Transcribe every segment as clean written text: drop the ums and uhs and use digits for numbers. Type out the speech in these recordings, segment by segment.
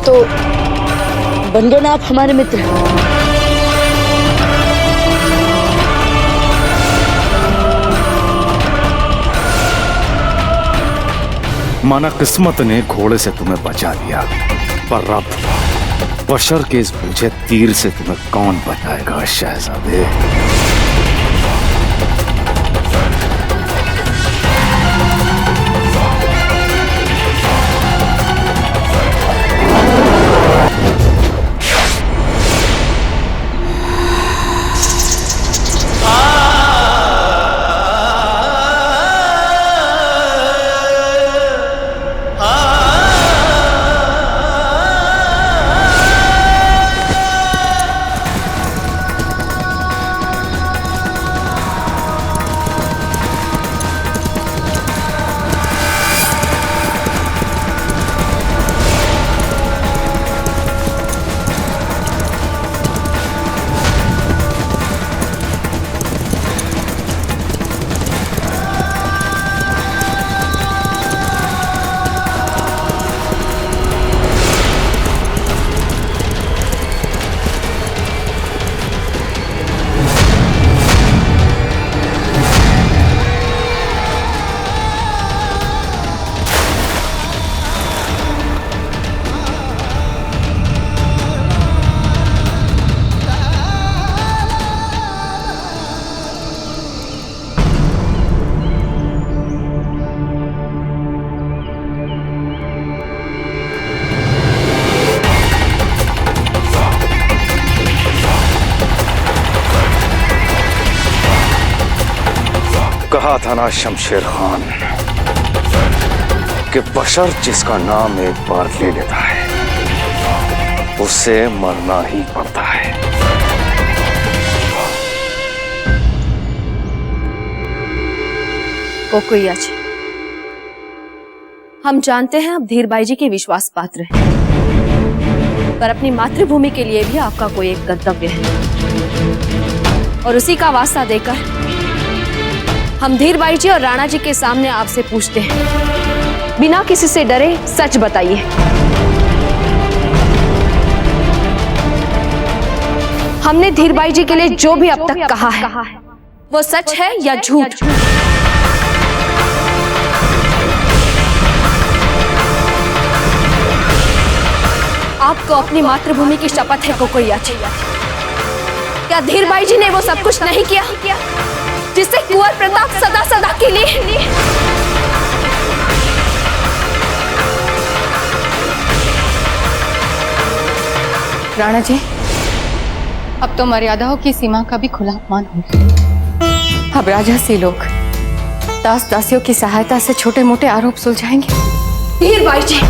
तो बन गए ना आप हमारे मित्र। माना किस्मत ने घोड़े से तुम्हें बचा लिया, पर अब बशर के इस बूझे तीर से तुम्हें कौन बचाएगा शहजादे? कहा था ना शमशेर खान कि बशर जिसका नाम एक बार ले लेता है उससे मरना ही पड़ता है। कोकोइया जी, हम जानते हैं आप धीरबाई जी के विश्वास पात्र हैं, पर अपनी मातृभूमि के लिए भी आपका कोई एक कर्तव्य है, और उसी का वास्ता देकर हम धीरबाई जी और राणा जी के सामने आपसे पूछते हैं, बिना किसी से डरे सच बताइए, हमने धीरबाई जी के लिए जो भी अब तक कहा है वो सच है या झूठ? आपको अपनी मातृभूमि की शपथ है कोकोइया जी, क्या धीरबाई जी ने वो सब कुछ नहीं किया जिससे कुंवर प्रताप सदा सदा के लिए? राणा जी, अब तो मर्यादाओं की सीमा का भी खुला अपमान हो गया। अब राजा से लोग दास दासियों की सहायता से छोटे मोटे आरोप सुलझाएंगे। धीरबाई जी,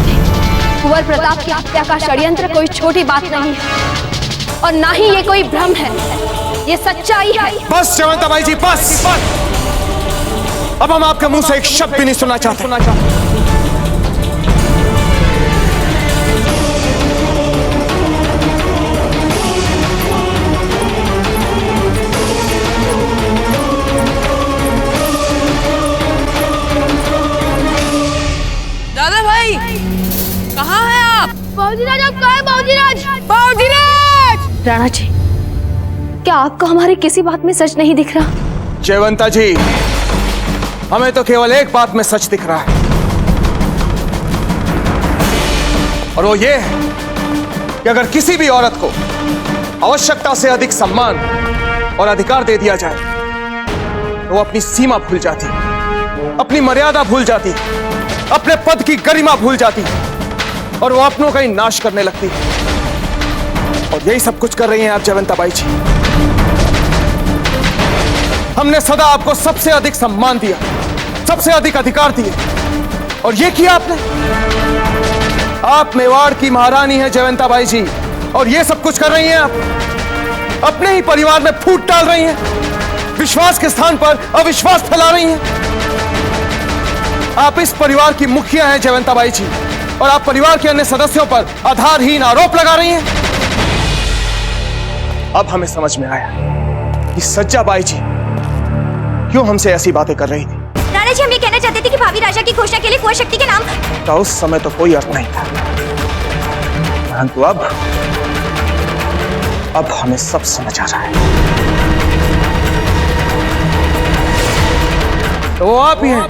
कुंवर प्रताप की हत्या का षड्यंत्र कोई छोटी बात नहीं है, और ना ही ये कोई भ्रम है, ये सच्चाई है। बस जयवंताबाई जी, बस। अब हम आपके मुंह से एक शब्द भी नहीं सुनना चाहते। दादा भाई, कहाँ हैं आप? बाबूजीराज, आप कहाँ हैं? बाबूजीराज! बाबूजीराज! राणा जी, क्या आपको हमारी किसी बात में सच नहीं दिख रहा? जयवंता जी, हमें तो केवल एक बात में सच दिख रहा है, और वो ये है कि अगर किसी भी औरत को आवश्यकता से अधिक सम्मान और अधिकार दे दिया जाए तो वो अपनी सीमा भूल जाती, अपनी मर्यादा भूल जाती, अपने पद की गरिमा भूल जाती, और वो अपनों का ही नाश करने लगती। और यही सब कुछ कर रही हैं आप जयवंताबाई जी। हमने सदा आपको सबसे अधिक सम्मान दिया, सबसे अधिक अधिकार दिए, और ये किया आपने। आप मेवाड़ की महारानी हैं जयवंताबाई जी, और ये सब कुछ कर रही हैं आप। अपने ही परिवार में फूट डाल रही हैं, विश्वास के स्थान पर अविश्वास फैला रही हैं। आप इस परिवार की मुखिया हैं जयवंताबाई जी, और आप परिवार के अन्य सदस्यों पर आधारहीन आरोप लगा रही हैं। अब हमें समझ में आया कि सज्जाबाई जी क्यों हमसे ऐसी बातें कर रही थी। राणा जी, हम ये कहना चाहते थे कि भावी राजा की घोषणा के लिए कुंवर शक्ति के नाम का उस समय तो कोई अर्थ नहीं था, परंतु अब हमें सब समझ आ रहा है। तो वो आप ही हैं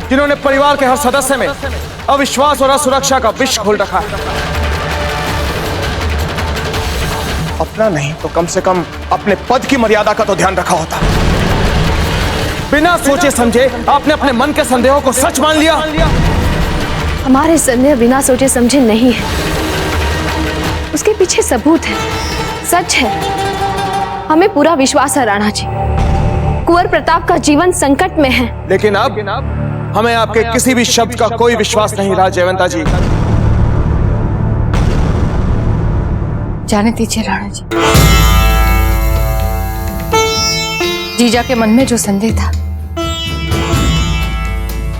जिन्होंने परिवार के हर सदस्य में अविश्वास और असुरक्षा का विष घोल रखा है। अपना नहीं तो कम से कम अपने पद की मर्यादा का तो ध्यान रखा होता। बिना सोचे समझे आपने अपने मन के संदेहों को सच मान लिया। हमारे संदेह बिना सोचे समझे नहीं है, उसके पीछे सबूत है, सच है। हमें पूरा विश्वास है राणा जी, कुंवर प्रताप का जीवन संकट में है। लेकिन अब हमें आपके किसी भी शब्द का कोई विश्वास नहीं रहा जयवंता जी। जाने दीजिए राणा जी, जीजा के मन में जो संदेह था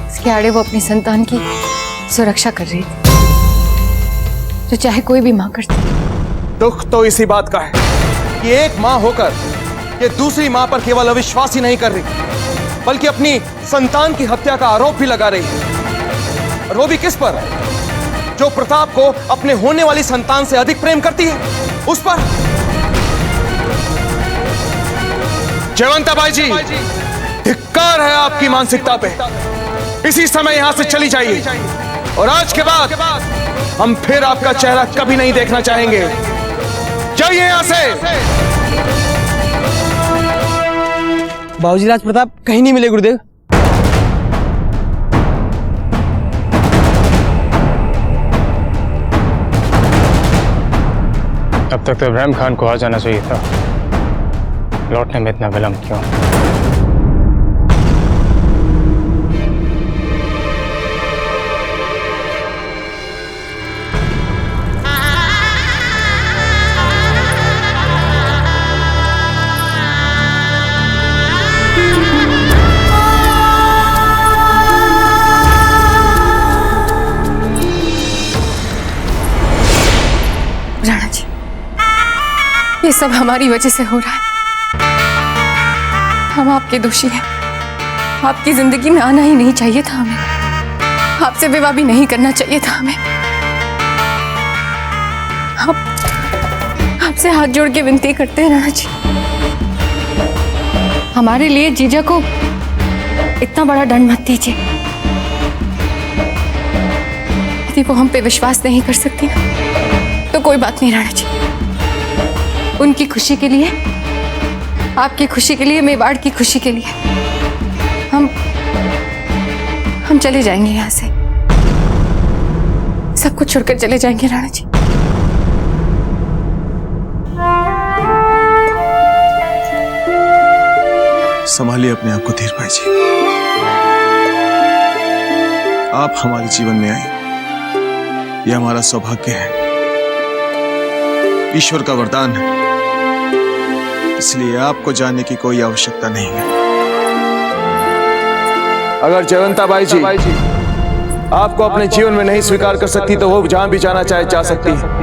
उसके आड़े वो अपनी संतान की सुरक्षा कर रही थी, जो चाहे कोई भी मां करती। दुख तो इसी बात का है कि एक मां होकर ये दूसरी मां पर केवल अविश्वास ही नहीं कर रही, बल्कि अपनी संतान की हत्या का आरोप भी लगा रही है। और वो भी किस पर? जो प्रताप को अपने होने वाली संतान से अधिक प्रेम करती है, उस पर। जयवंता बाई जी, धिक्कार है आपकी मानसिकता पे। इसी समय यहां से चली जाइए और आज के बाद हम फिर आपका चेहरा कभी नहीं देखना चाहेंगे। जाइए यहां से। बाबूजी राज प्रताप कहीं नहीं मिले गुरुदेव। अब तक तो इब्राहिम खान को आ जाना चाहिए था, लौटने में इतना विलंब क्यों? राणा जी, ये सब हमारी वजह से हो रहा है। हम आपके दोषी हैं। आपकी जिंदगी में आना ही नहीं चाहिए था हमें। आपसे विवाह भी नहीं करना चाहिए था हमें। आपसे हाथ जोड़ के विनती करते हैं राणा जी, हमारे लिए जीजा को इतना बड़ा दंड मत दीजिए। यदि वो हम पे विश्वास नहीं कर सकती ना, तो कोई बात नहीं राणा जी। उनकी खुशी के लिए, आपकी खुशी के लिए, मेवाड़ की खुशी के लिए हम चले जाएंगे यहां से। सब कुछ छोड़कर चले जाएंगे राणा जी। संभालिए अपने आप को धीर भाई जी। आप हमारे जीवन में आए, यह हमारा सौभाग्य है, ईश्वर का वरदान है। इसलिए आपको जानने की कोई आवश्यकता नहीं है। अगर जयवंता बाई जी आपको अपने जीवन में नहीं स्वीकार कर सकती, तो वो जहां भी जाना चाहे जा सकती है।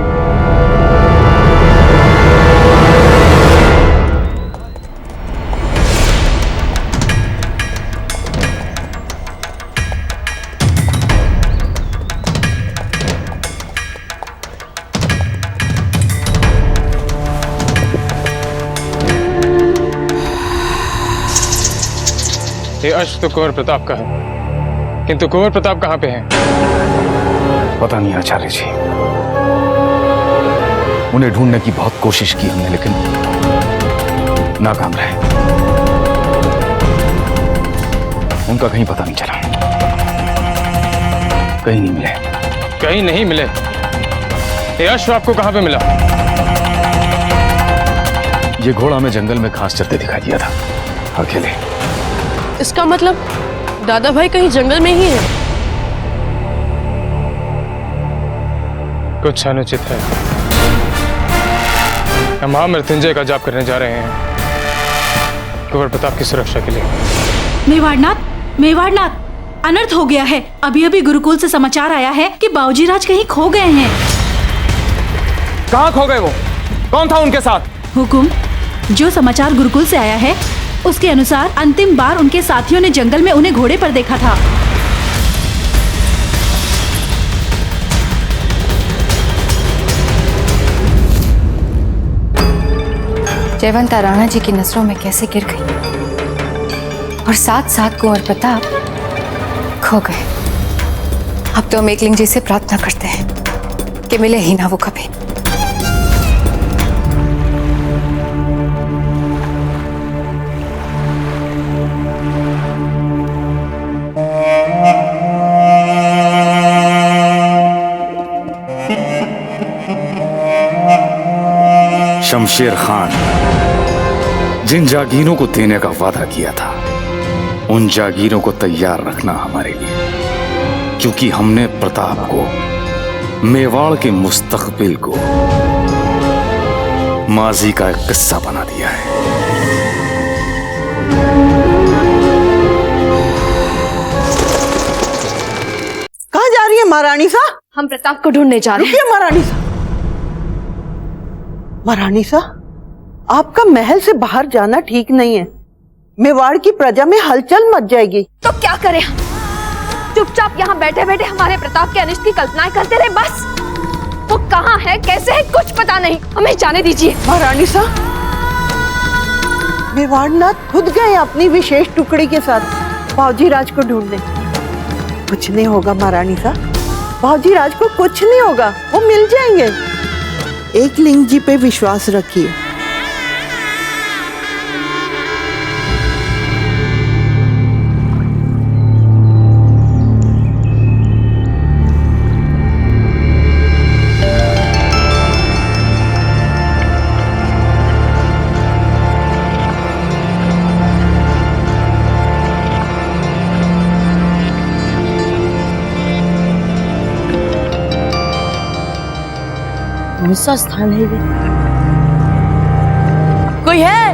ये अश्व तो कुंवर प्रताप का है, किंतु कुंवर प्रताप कहाँ पे हैं? पता नहीं आचार्य जी, उन्हें ढूंढने की बहुत कोशिश की हमने, लेकिन नाकाम रहे। उनका कहीं पता नहीं चला, कहीं नहीं मिले। कहीं नहीं मिले? ये अश्व आपको कहाँ पे मिला? ये घोड़ा हमें जंगल में घास चरते दिखाई दिया था, अकेले। इसका मतलब दादा भाई कहीं जंगल में ही है। कुछ अनुचित है। हम महामृत्युंजय का जाप करने जा रहे हैं कुंवर प्रताप की सुरक्षा के लिए। मेवाड़नाथ, अनर्थ हो गया है। अभी अभी गुरुकुल से समाचार आया है कि बाबूजी राज कहीं खो गए हैं। कहाँ खो गए वो? कौन था उनके साथ? हुकुम, जो समाचार गुरुकुल से आया है उसके अनुसार अंतिम बार उनके साथियों ने जंगल में उन्हें घोड़े पर देखा था। जयवंता राणा जी की नजरों में कैसे गिर गई और साथ साथ कुंवर प्रताप खो गए। अब तो हम एकलिंग जी से प्रार्थना करते हैं कि मिले ही ना वो कभी। शमशेर खान जिन जागीरों को देने का वादा किया था उन जागीरों को तैयार रखना हमारे लिए, क्योंकि हमने प्रताप को, मेवाड़ के मुस्तकबिल को माजी का एक किस्सा बना दिया है। कहाँ जा रही है महारानी सा? हम प्रताप को ढूंढने जा रहे हैं। रुकिए महारानी सा। महारानी सा, आपका महल से बाहर जाना ठीक नहीं है। मेवाड़ की प्रजा में हलचल मच जाएगी। तो क्या करें हम? चुपचाप यहाँ बैठे बैठे हमारे प्रताप के अनिष्ट की कल्पनाएं करते रहे बस। वो कहाँ है, कैसे है, कुछ पता नहीं। हमें जाने दीजिए। महारानी सा, मेवाड़नाथ खुद गए अपनी विशेष टुकड़ी के साथ बावजी राज को ढूंढने। कुछ नहीं होगा महारानी सा, बावजी राज को कुछ नहीं होगा, वो मिल जाएंगे। एकलिंग जी पे विश्वास रखिए। कौन सा स्थान है ये? कोई है?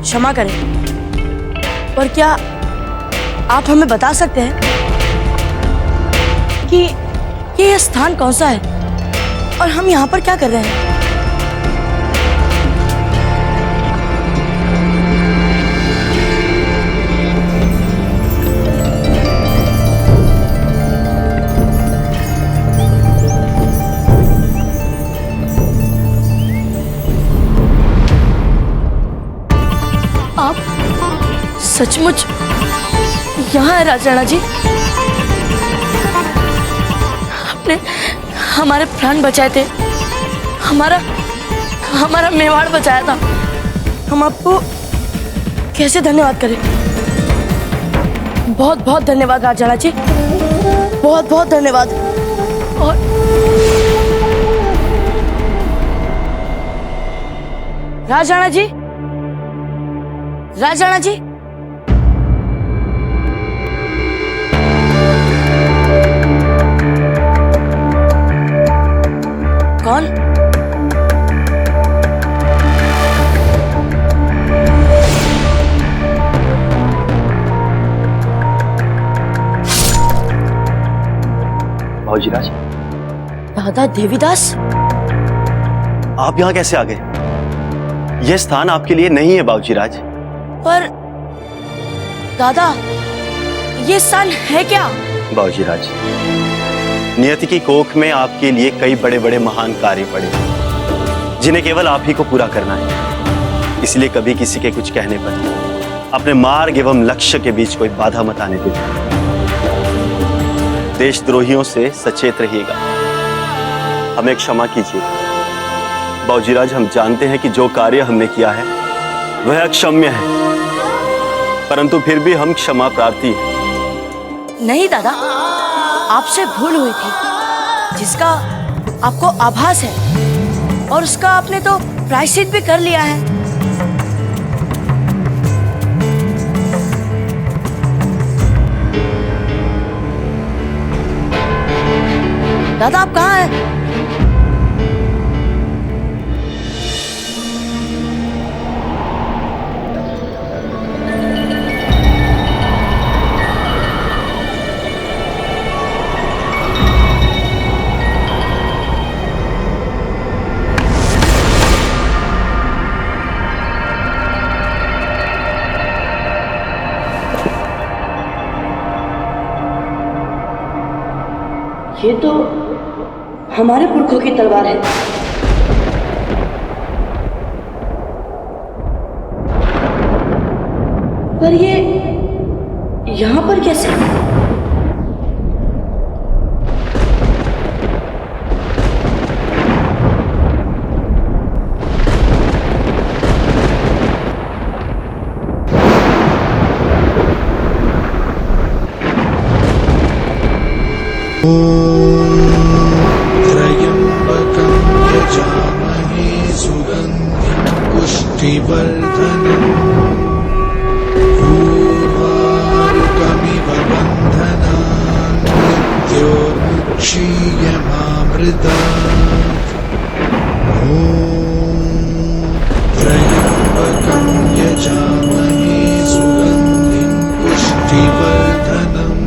क्षमा करें, पर क्या आप हमें बता सकते हैं कि ये स्थान कौन सा है और हम यहाँ पर क्या कर रहे हैं? आप सचमुच यहाँ है राजा जी? आपने हमारे प्राण बचाए थे, हमारा मेवाड़ बचाया था। हम आपको कैसे धन्यवाद करें? बहुत बहुत धन्यवाद राजा जी, बहुत बहुत धन्यवाद। और राजा जी, राजा जी, कौन? बाबूजीराज। दादा देवीदास, आप यहाँ कैसे आ गए? यह स्थान आपके लिए नहीं है बाबूजीराज। पर दादा, ये स्थान है क्या? बाबूजीराज, नियति की कोख में आपके लिए कई बड़े बड़े महान कार्य पड़े जिन्हें केवल आप ही को पूरा करना है। इसलिए कभी किसी के कुछ कहने पर अपने मार्ग एवं लक्ष्य के बीच कोई बाधा मत आने दें। देशद्रोहियों से सचेत रहिएगा। हमें क्षमा कीजिए बाबूजीराज। हम जानते हैं कि जो कार्य हमने किया है वह अक्षम्य है, परंतु फिर भी हम क्षमा प्रार्थी हैं। नहीं दादा, आपसे भूल हुई थी जिसका आपको आभास है, और उसका आपने तो प्रायश्चित भी कर लिया है। दादा, आप कहाँ हैं? ये तो हमारे पुरखों की तलवार है। पर ये यहाँ पर कैसे? त्र्यम्बकं यजामहे सुगन्धिं पुष्टिवर्धनम् पूर्वारुकमिव बन्धनान् मृत्योर्मुक्षीयमामृतात्। ॐ त्र्यम्बकं यजामहे सुगन्धिं पुष्टिवर्धनम्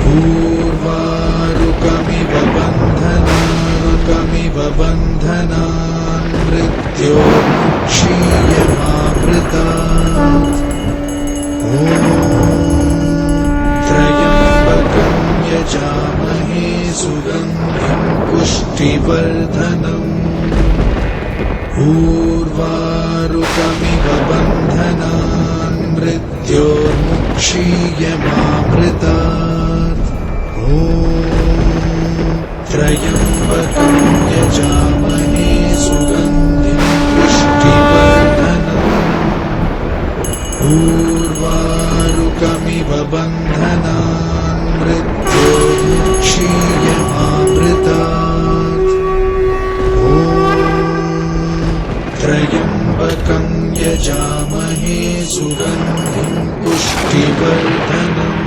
पूर्वारुकमिव बन्धनान् मृत्योर्मुक्षीयमामृतात्। ॐ त्र्यम्बकं यजामहे सुगन्धिं पुष्टिवर्धनम् पूर्वारुकमिव बन्धनान् मृत्योर्मुक्षीयमामृतात्। ॐ त्र्यम्बकं यजामहे सुगन्धिं पुष्टिवर्धनम् पूर्वारुकमिव बन्धनान् मृत्योर्मुक्षीयमामृतात्। ॐ त्र्यम्बकं यजामहे सुगन्धिं पुष्टिवर्धनम्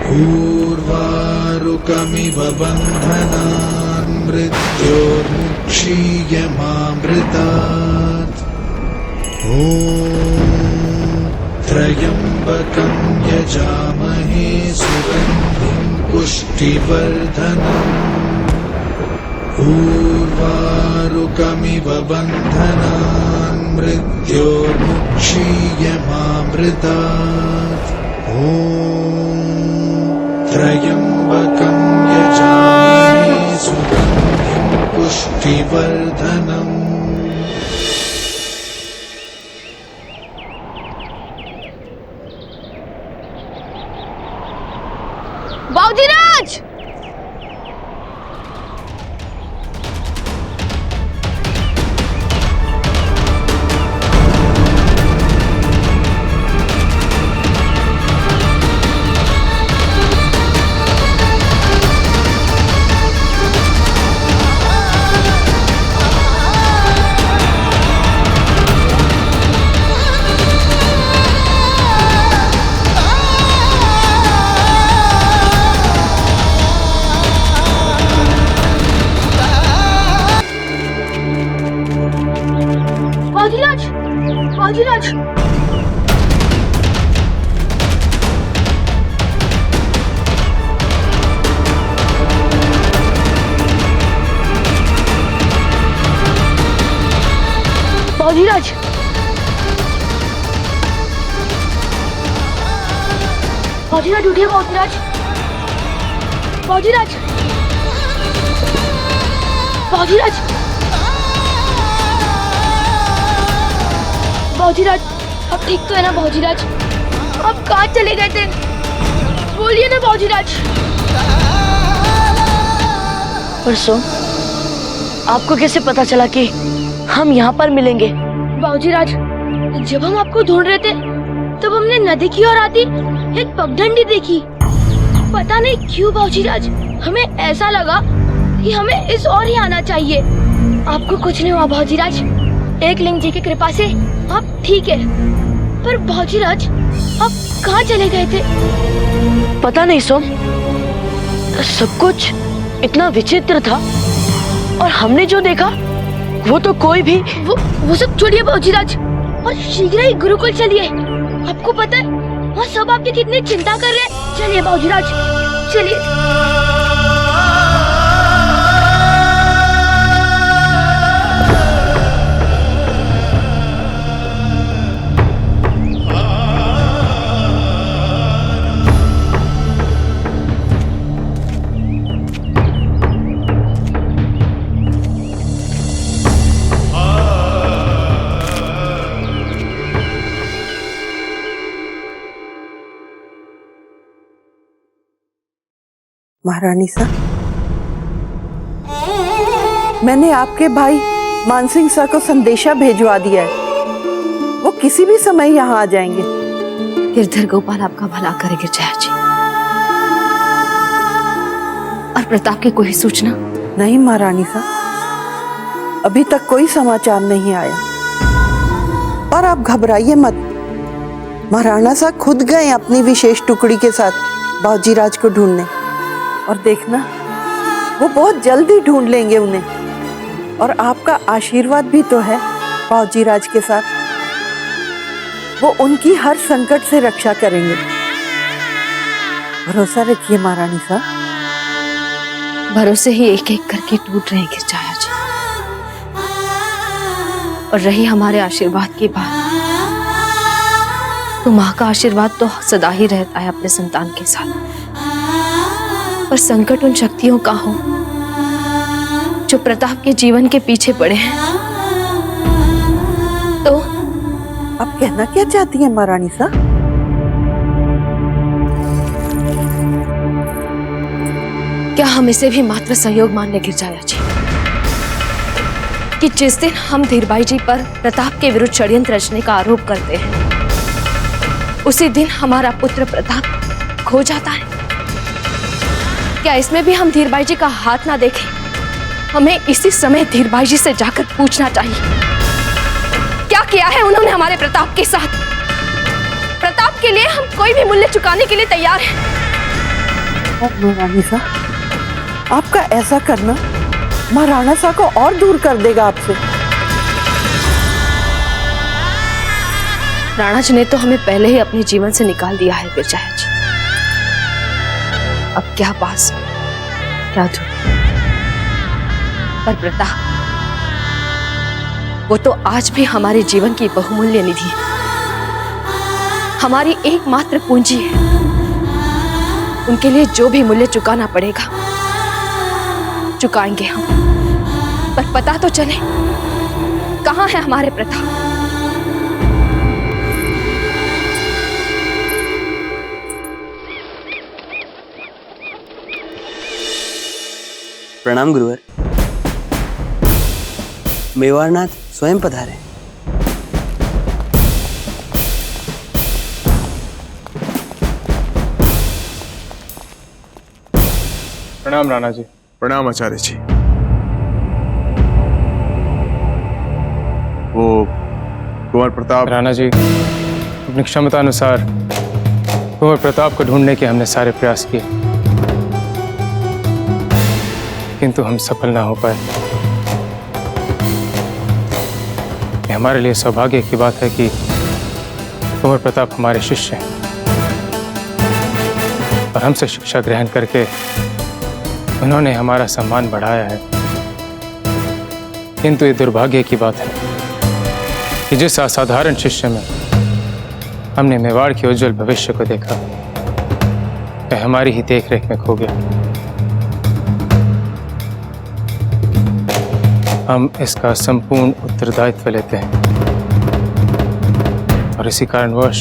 पूर्वारुकमिव बन्धनान् मृत्योर्मुक्षीयमामृतात्। ॐ त्र्यम्बकं यजामहे सुगन्धिं पुष्टिवर्धनम् पूर्वारुकमिव बन्धनान् मृत्योर्मुक्षीयमामृतात्। ॐ त्र्यम्बकं यजामहे सुगन्धिं पुष्टिवर्धनम्। बाबूजीराज! बाबूजीराज! बाबूजीराज! बाबूजीराज उठिए बाबूजीराज! बाबूजीराज! बाबूजीराज! बाबूजीराज, अब ठीक तो है ना बाबूजीराज? आप कहाँ चले गए थे? बोलिए ना बाबूजीराज। परसों आपको कैसे पता चला कि हम यहाँ पर मिलेंगे? बाबूजीराज, जब हम आपको ढूंढ रहे थे तब हमने नदी की ओर आती एक पगडंडी देखी। पता नहीं क्यों बाबूजीराज, हमें ऐसा लगा कि हमें इस ओर ही आना चाहिए। आपको कुछ नहीं हुआ बाबूजीराज, एक लिंग जी की कृपा से आप ठीक है। पर बाबूजीराज, आप कहाँ चले गए थे? पता नहीं सोम, सब कुछ इतना विचित्र था और हमने जो देखा वो तो कोई भी वो सब छोड़िए बाबूजीराज और शीघ्र ही गुरुकुल चलिए। आपको पता है वहाँ सब आपकी कितनी चिंता कर रहे हैं। चलिए बाबूजीराज, चलिए। महारानी साहब, मैंने आपके भाई मानसिंह साहब को संदेशा भेजवा दिया है। वो किसी भी समय यहाँ आ जाएंगे। गिरधर गोपाल आपका भला करे गिरजाया जी। और प्रताप की कोई सूचना? नहीं महारानी साहब, अभी तक कोई समाचार नहीं आया। पर आप घबराइए मत, महाराणा साहब खुद गए अपनी विशेष टुकड़ी के साथ बाबूजीराज को ढूंढने। और देखना, वो बहुत जल्दी ढूंढ लेंगे उन्हें। और आपका आशीर्वाद भी तो है बाबूजीराज के साथ। वो उनकी हर संकट से रक्षा करेंगे। भरोसा रखिए महारानी साहब। भरोसे ही एक एक करके टूट रहे हैं गिरजाया जी। और रही हमारे आशीर्वाद की बात, तो माँ का आशीर्वाद तो सदा ही रहता है अपने संतान के साथ। पर संकट उन शक्तियों का हो जो प्रताप के जीवन के पीछे पड़े हैं। तो आप कहना क्या चाहती हैं महारानी साहब? क्या हम इसे भी मात्र संयोग मान ले गिरजाया जी कि जिस दिन हम धीरबाई जी पर प्रताप के विरुद्ध षड्यंत्र रचने का आरोप करते हैं, उसी दिन हमारा पुत्र प्रताप खो जाता है? क्या इसमें भी हम धीरबाई जी का हाथ ना देखें? हमें इसी समय धीरबाई जी से जाकर पूछना चाहिए, क्या किया है उन्होंने हमारे प्रताप के साथ? प्रताप के लिए हम कोई भी मूल्य चुकाने के लिए तैयार हैं। महारानी साहब, आपका ऐसा करना महाराणा साहब को और दूर कर देगा आपसे। राणा जी ने तो हमें पहले ही अपने जीवन से निकाल दिया है गिरजाया जी। अब क्या पास, क्या दूर। पर प्रताप, वो तो आज भी हमारे जीवन की बहुमूल्य निधि है, हमारी एकमात्र पूंजी है। उनके लिए जो भी मूल्य चुकाना पड़ेगा चुकाएंगे हम। पर पता तो चले कहां है हमारे प्रताप। प्रणाम गुरुवर। मेवाड़नाथ स्वयं पधारे। प्रणाम राणा जी। प्रणाम आचार्य जी। वो कुंवर प्रताप। राणा जी, अपनी क्षमता अनुसार कुंवर प्रताप को ढूंढने के हमने सारे प्रयास किए, किंतु हम सफल ना हो पाए। ये हमारे लिए सौभाग्य की बात है कि कुंवर प्रताप हमारे शिष्य हैं और हमसे शिक्षा ग्रहण करके उन्होंने हमारा सम्मान बढ़ाया है। किंतु ये दुर्भाग्य की बात है कि जिस असाधारण शिष्य में हमने मेवाड़ के उज्जवल भविष्य को देखा, वह हमारी ही देखरेख में खो गया। हम इसका संपूर्ण उत्तरदायित्व लेते हैं और इसी कारणवश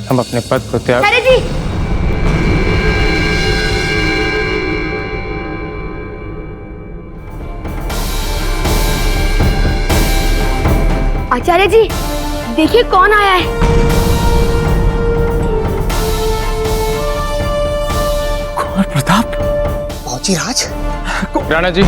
हम अपने पद को त्याग। आचार्य जी, देखिए कौन आया है। कुंवर प्रताप, बाबूजीराज। राणा जी,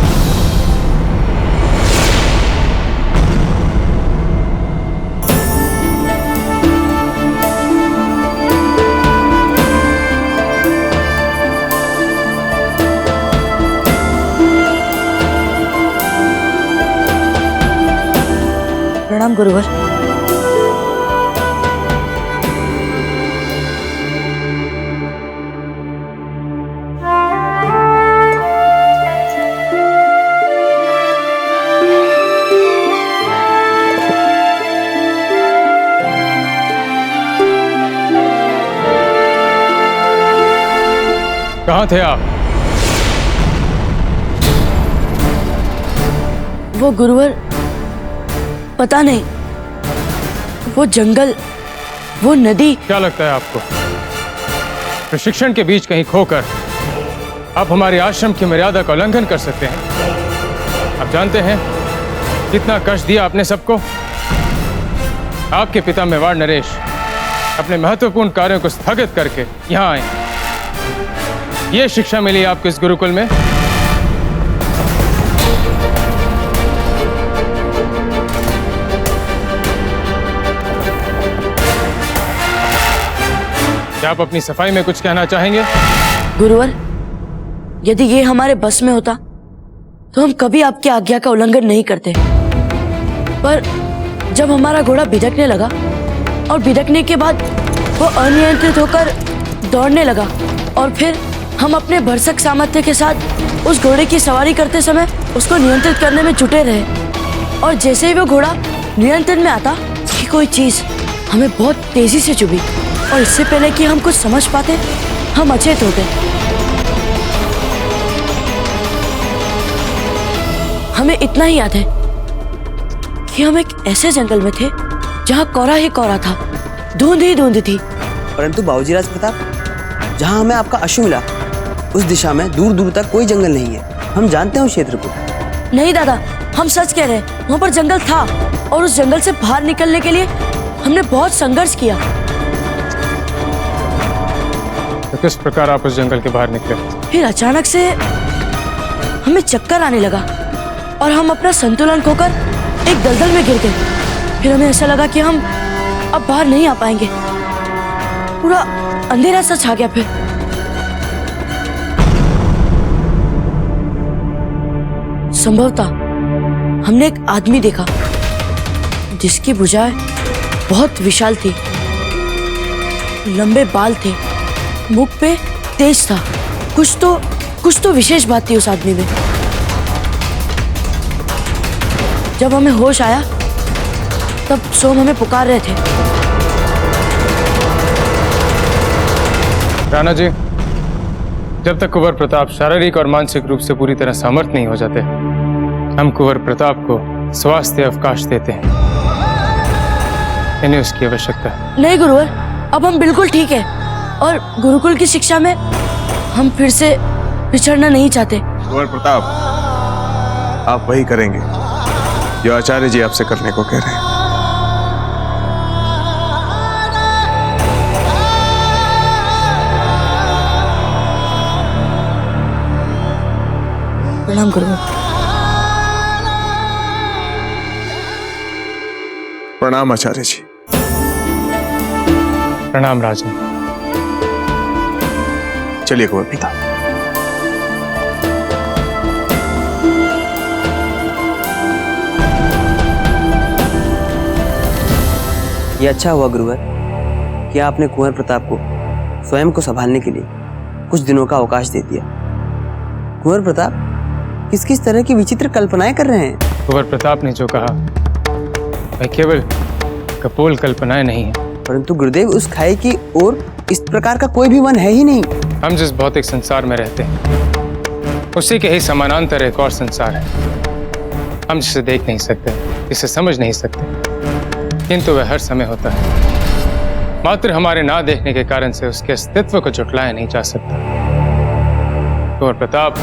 प्रणाम गुरुवर। कहाँ थे आप? वो गुरुवर, पता नहीं, वो जंगल, वो नदी। क्या लगता है आपको प्रशिक्षण के बीच कहीं खोकर आप हमारे आश्रम की मर्यादा का उल्लंघन कर सकते हैं। आप जानते हैं कितना कष्ट दिया आपने सबको। आपके पिता मेवाड़ नरेश अपने महत्वपूर्ण कार्यों को स्थगित करके यहाँ आए। ये शिक्षा मिली आपको इस गुरुकुल में। क्या आप अपनी सफाई में कुछ कहना चाहेंगे? गुरुवर, यदि ये हमारे बस में होता तो हम कभी आपकी आज्ञा का उल्लंघन नहीं करते। पर जब हमारा घोड़ा भिड़कने लगा और भिड़कने के बाद वो अनियंत्रित होकर दौड़ने लगा और फिर हम अपने भरसक सामर्थ्य के साथ उस घोड़े की सवारी करते समय उसको नियंत्रित करने में जुटे रहे। और जैसे ही वो घोड़ा नियंत्रण में आता कि कोई चीज हमें बहुत तेजी से चुभी और इससे पहले कि हम कुछ समझ पाते हम अचेत हो गए। हमें इतना ही याद है कि हम एक ऐसे जंगल में थे जहाँ कोहरा ही कोहरा था, धुंध ही धुंध थी। परंतु बाबूजी राज प्रताप, जहाँ हमें आपका अश्व मिला उस दिशा में दूर दूर तक कोई जंगल नहीं है। हम जानते हैं उस क्षेत्र को। नहीं दादा, हम सच कह रहे हैं, वहाँ पर जंगल था और उस जंगल से बाहर निकलने के लिए हमने बहुत संघर्ष किया। तो किस प्रकार आप उस जंगल के बाहर निकले? फिर अचानक से हमें चक्कर आने लगा और हम अपना संतुलन खोकर एक दलदल में गिर गए। फिर हमें ऐसा लगा कि हम अब बाहर नहीं आ पाएंगे। पूरा अंधेरा सा छा गया। फिर संभवतः हमने एक आदमी देखा जिसकी भुजाएं बहुत विशाल थी, लंबे बाल थे, मुख पे तेज था। कुछ तो विशेष बात थी उस आदमी में। जब हमें होश आया तब सोम हमें पुकार रहे थे। राणा जी, जब तक कुंवर प्रताप शारीरिक और मानसिक रूप से पूरी तरह समर्थ नहीं हो जाते, हम कुंवर प्रताप को स्वास्थ्य अवकाश देते हैं। इन्हें उसकी आवश्यकता है। नहीं गुरुवर, अब हम बिल्कुल ठीक है और गुरुकुल की शिक्षा में हम फिर से पिछड़ना नहीं चाहते। कुंवर प्रताप, आप वही करेंगे जो आचार्य जी आपसे करने को कह रहे हैं। प्रणाम गुरुवर। प्रणाम आचार्य जी। प्रणाम राजन। चलिए कुंवर प्रताप। ये अच्छा हुआ गुरुवर कि आपने कुंवर प्रताप को स्वयं को संभालने के लिए कुछ दिनों का अवकाश दे दिया। कुंवर प्रताप किस किस तरह की विचित्र कल्पनाएं कर रहे हैं? कुंवर प्रताप ने जो कहा वह केवल कपोल कल्पनाएं नहीं है। परंतु गुरुदेव, उस खाई की ओर इस प्रकार का कोई भी मन है ही नहीं। हम जिस भौतिक संसार में रहते हैं उसी के ही समानांतर एक और संसार है। हम जिसे देख नहीं सकते, जिसे समझ नहीं सकते, किंतु वह हर समय होता है। मात्र हमारे ना देखने के कारण से उसके अस्तित्व को झुठलाया नहीं जा सकता। कुंवर प्रताप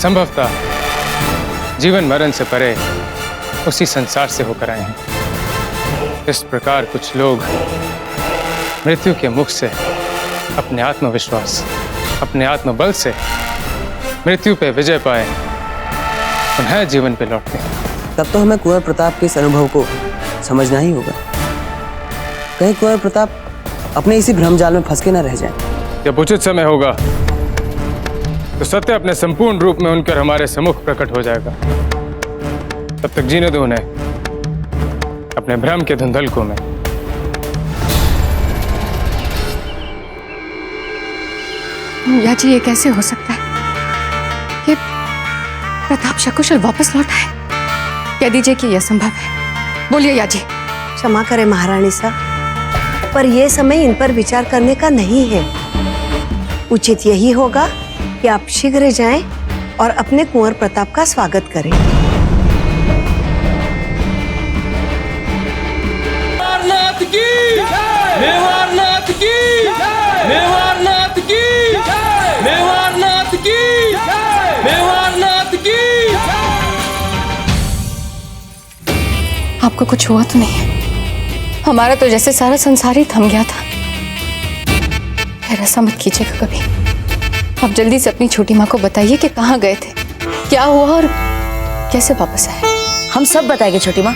संभवतः जीवन मरण से परे उसी संसार से होकर आए हैं। इस प्रकार कुछ लोग मृत्यु के मुख से अपने आत्मविश्वास, अपने आत्मबल से मृत्यु पे विजय पाए पुनः जीवन पे लौटते हैं। तब तो हमें कुंवर प्रताप के इस अनुभव को समझना ही होगा। कहीं कुंवर प्रताप अपने इसी भ्रमजाल में फंस के न रह जाए। जब उचित समय होगा तो सत्य अपने संपूर्ण रूप में उनकर हमारे सम्मुख प्रकट हो जाएगा। तब तक जीने दो उन्हें अपने भ्रम के धुंधलकों में। या जी, ये कैसे हो सकता है? ये प्रताप सकुशल वापस लौटा है? कह दीजिए कि यह संभव है। बोलिए या जी। क्षमा करें महारानी साहब, पर यह समय इन पर विचार करने का नहीं है। उचित यही होगा कि आप शीघ्र जाएं और अपने कुंवर प्रताप का स्वागत करें। मेवाड़नाथ की, मेवाड़नाथ की, मेवाड़नाथ आपको कुछ हुआ तो नहीं है? हमारा तो जैसे सारा संसार ही थम गया था। फिर ऐसा मत कीजिएगा कभी। आप जल्दी से अपनी छोटी माँ को बताइए कि कहाँ गए थे, क्या हुआ और कैसे वापस आए। हम सब बताएंगे छोटी माँ,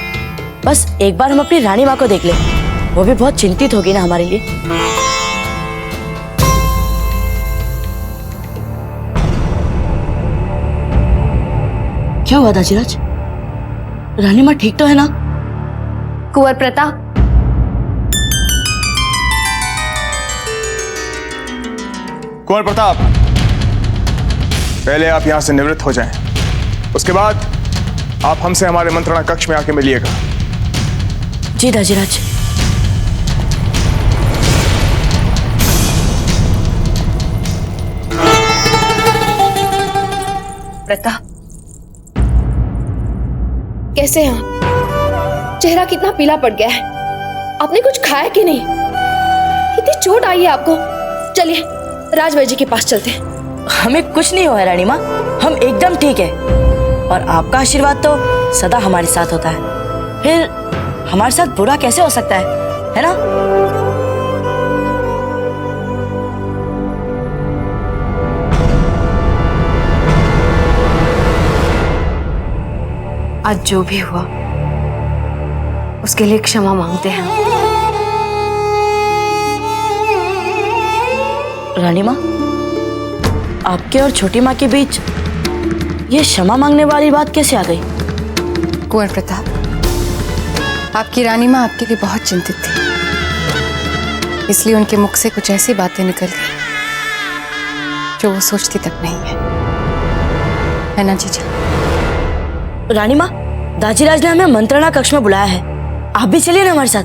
बस एक बार हम अपनी रानी माँ को देख ले, वो भी बहुत चिंतित होगी ना हमारे लिए। क्या हुआ दाजीराज, रानी माँ ठीक तो है ना? कुंवर प्रताप, कुंवर प्रताप, पहले आप यहां से निवृत्त हो जाएं, उसके बाद आप हमसे हमारे मंत्रणा कक्ष में आके मिलिएगा। जी दाजीराज। प्रताप, कैसे हैं आप? चेहरा कितना पीला पड़ गया है। आपने कुछ खाया कि नहीं? इतनी चोट आई है आपको। चलिए राजवैद्य जी के पास चलते हैं। हमें कुछ नहीं हुआ है रानी माँ, हम एकदम ठीक है। और आपका आशीर्वाद तो सदा हमारे साथ होता है, फिर हमारे साथ बुरा कैसे हो सकता है ना? आज जो भी हुआ उसके लिए क्षमा मांगते हैं। रानी माँ, आपके और छोटी माँ के बीच ये क्षमा मांगने वाली बात कैसे आ गई? कुंवर प्रताप, आपकी रानी माँ आपके लिए बहुत चिंतित थी, इसलिए उनके मुख से कुछ ऐसी बातें निकल गई जो वो सोचती तक नहीं है ना जीजा? रानी माँ, दाजीराज ने हमें मंत्रणा कक्ष में बुलाया है, आप भी चलिए ना हमारे साथ।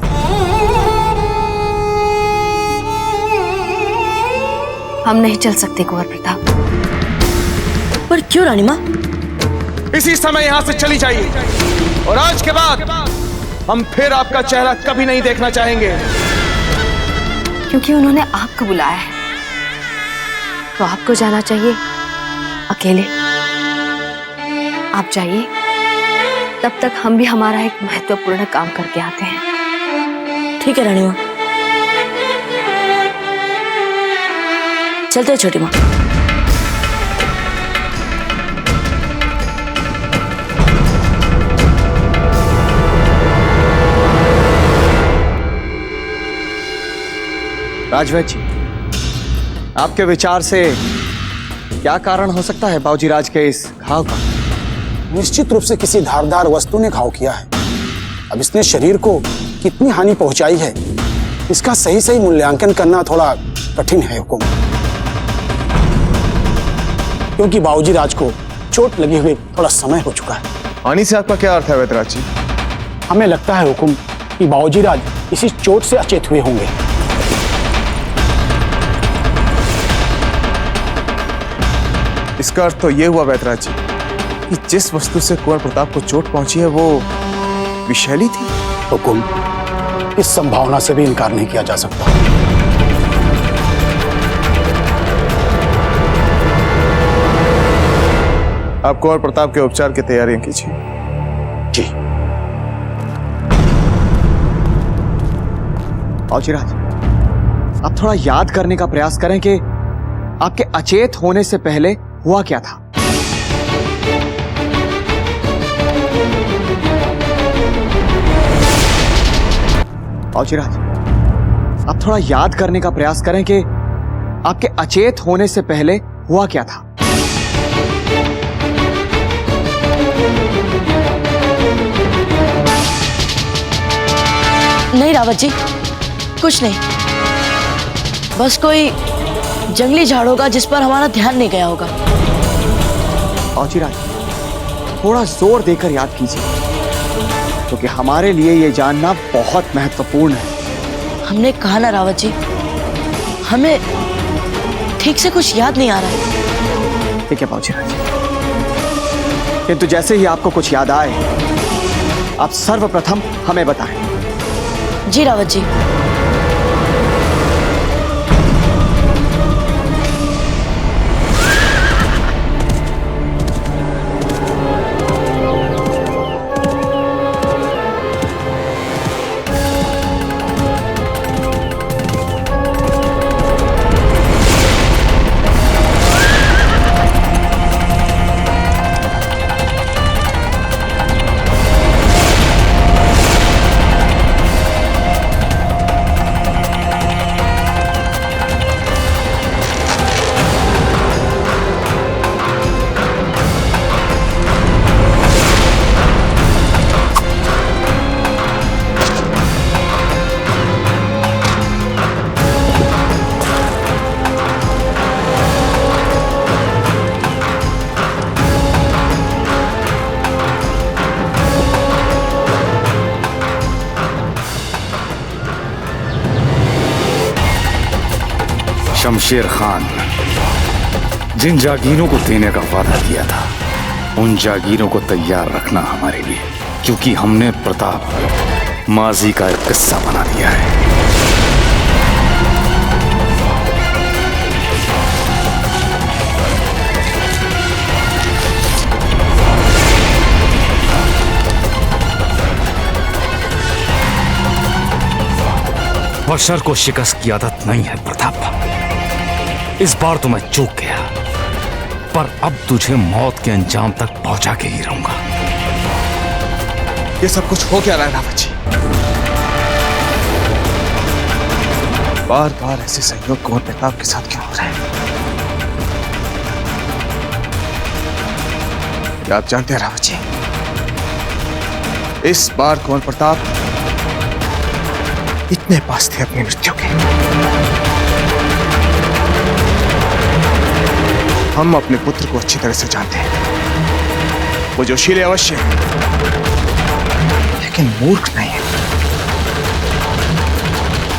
हम नहीं चल सकते कुंवर प्रताप। पर क्यों रानी माँ? इसी समय यहां से चली जाइए, और आज के बाद हम फिर आपका चेहरा कभी नहीं देखना चाहेंगे। क्योंकि उन्होंने आपको बुलाया है तो आपको जाना चाहिए अकेले। आप जाइए, तब तक हम भी हमारा एक महत्वपूर्ण काम करके आते हैं। ठीक है रानी माँ, चलते हैं छोटी माँ। राजवैद्य जी, आपके विचार से क्या कारण हो सकता है बाबूजी राज के इस घाव का? निश्चित रूप से किसी धारदार वस्तु ने घाव किया है। अब इसने शरीर को कितनी हानि पहुंचाई है, इसका सही सही मूल्यांकन करना थोड़ा कठिन है हुकुम, क्योंकि बाबूजी राज को चोट लगे हुए थोड़ा समय हो चुका है। हानि से आपका क्या अर्थ है वैद्यराज जी? हमें लगता है हुकुम कि बाबूजी राज इसी चोट से अचेत हुए होंगे। इसका अर्थ तो ये हुआ वैद्यराज जी कि जिस वस्तु से कुंवर प्रताप को चोट पहुंची है वो विषैली थी। हुकुम, इस संभावना से भी इनकार नहीं किया जा सकता। आप कुंवर प्रताप के उपचार की तैयारियां कीजिए। जी। बाबूजीराज, आप थोड़ा याद करने का प्रयास करें कि आपके अचेत होने से पहले हुआ क्या था। बाबूजीराज, आप थोड़ा याद करने का प्रयास करें कि आपके अचेत होने से पहले हुआ क्या था। नहीं रावत जी, कुछ नहीं, बस कोई जंगली झाड़ होगा जिस पर हमारा ध्यान नहीं गया होगा। बाबूजीराज, थोड़ा जोर देकर याद कीजिए, क्योंकि हमारे लिए ये जानना बहुत महत्वपूर्ण है। हमने कहा ना रावत जी, हमें ठीक से कुछ याद नहीं आ रहा है। ठीक है बाबूजीराज, किंतु जैसे ही आपको कुछ याद आए, आप सर्वप्रथम हमें बताएं। जी रावत जी। शमशेर खान जिन जागीरों को देने का वादा किया था, उन जागीरों को तैयार रखना हमारे लिए, क्योंकि हमने प्रताप माजी का एक किस्सा बना दिया है। बशर को शिकस्त की आदत नहीं है प्रताप। इस बार तो मैं चूक गया, पर अब तुझे मौत के अंजाम तक पहुंचा के ही रहूंगा। ये सब कुछ हो क्या रहा है रावत जी? बार बार ऐसे संयोग कुंवर प्रताप के साथ क्यों हो रहे हैं? क्या आप जानते हैं रावत जी, इस बार कुंवर प्रताप इतने पास थे अपनी मृत्यु के। हम अपने पुत्र को अच्छी तरह से जानते हैं। वो जोशीले अवश्य है, लेकिन मूर्ख नहीं है।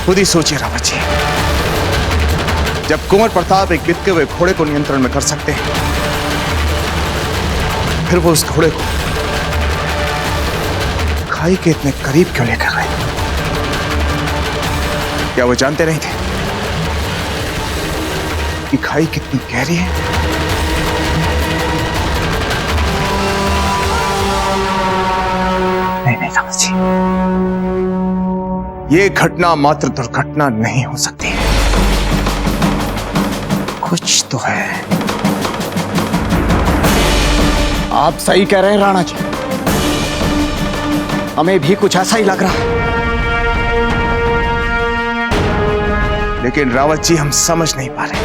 खुद ही सोचिए रावत जी, जब कुंवर प्रताप एक बिकते हुए घोड़े को नियंत्रण में कर सकते हैं, फिर वो उस घोड़े को खाई के इतने करीब क्यों लेकर गए? क्या वो जानते नहीं थे कि खाई कितनी गहरी है? नहीं रावत जी, ये घटना मात्र दुर्घटना नहीं हो सकती। कुछ तो है। आप सही कह रहे हैं राणा जी, हमें भी कुछ ऐसा ही लग रहा है। लेकिन रावत जी, हम समझ नहीं पा रहे